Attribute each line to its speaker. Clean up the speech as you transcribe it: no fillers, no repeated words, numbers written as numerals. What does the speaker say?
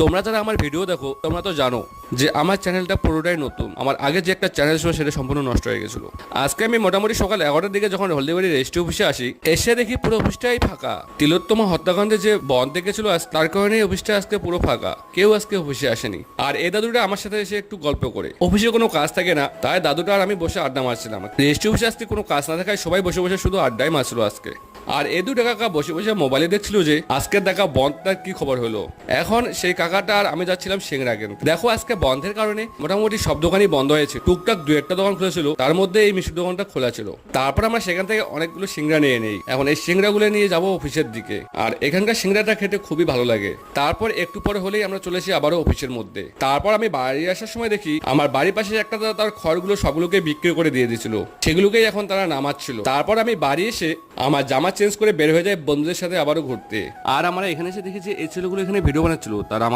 Speaker 1: তোমরা যারা আমার ভিডিও দেখো তোমরা তো জানো যে আমার চ্যানেলটা পুরোটাই নতুন। আমার আগে যে একটা চ্যানেল ছিল সেটা সম্পূর্ণ নষ্ট হয়ে গেছিল। আজকে আমি মোটামুটি সকাল 11টার দিকে যখন হলদিবাড়ি রেজিস্ট্রি অফিসে আসি, এসে দেখি পুরো অফিসটাই ফাঁকা। তিলোত্তমা হত্যাকাণ্ডে যে বন্ধ গেছিল তার কারণে অফিসটা আজকে পুরো ফাঁকা, কেউ আজকে অফিসে আসেনি। আর এই দাদুটা আমার সাথে এসে একটু গল্প করে, অফিসে কোনো কাজ থাকে না তাই দাদুটা আর আমি বসে আড্ডা মারছিলাম। রেজিস্ট্রি অফিসে আজকে কোনো কাজ না থাকায় সবাই বসে বসে শুধু আড্ডাই মারছিল আজকে। আর এই দুটো কাকা বসে বসে মোবাইলে দেখছিল যে আজকের দেখা বন্ধটার কি খবর হলো। এখন সেই কাকাটা আর আমি যাচ্ছিলাম সিংড়া কিনতে। দেখো আজকে বন্ধের কারণে মোটামুটি সব দোকানই বন্ধ হয়েছে, টুকটাক দু একটা দোকান খুলেছিল, তার মধ্যে এই মিষ্টির দোকানটা খোলা ছিল। তারপর আমরা সেখান থেকে অনেকগুলো সিংড়া নিয়ে নেই। এখন এই সিংড়াগুলো নিয়ে যাব অফিসের দিকে। আর এখানকার সিংড়াটা খেতে খুবই ভালো লাগে। তারপর একটু পরে হলেই আমরা চলে আসি আবারও অফিসের মধ্যে। তারপর আমি বাড়ি আসার সময় দেখি আমার বাড়ির পাশে একটা দাদা তার খড়গুলো সবগুলোকে বিক্রি করে দিয়ে দিয়েছিল, সেগুলোকেই এখন তারা নামাচ্ছিল। তারপর আমি বাড়ি এসে আমার জামা চেঞ্জ করে বের হয়ে যায় বন্ধুদের সাথে আবারও ঘুরতে। আর আমরা এখানে এসে দেখি যে এই ছেলেগুলো এখানে ভিডিও বানাচ্ছিল, তারা আমাদের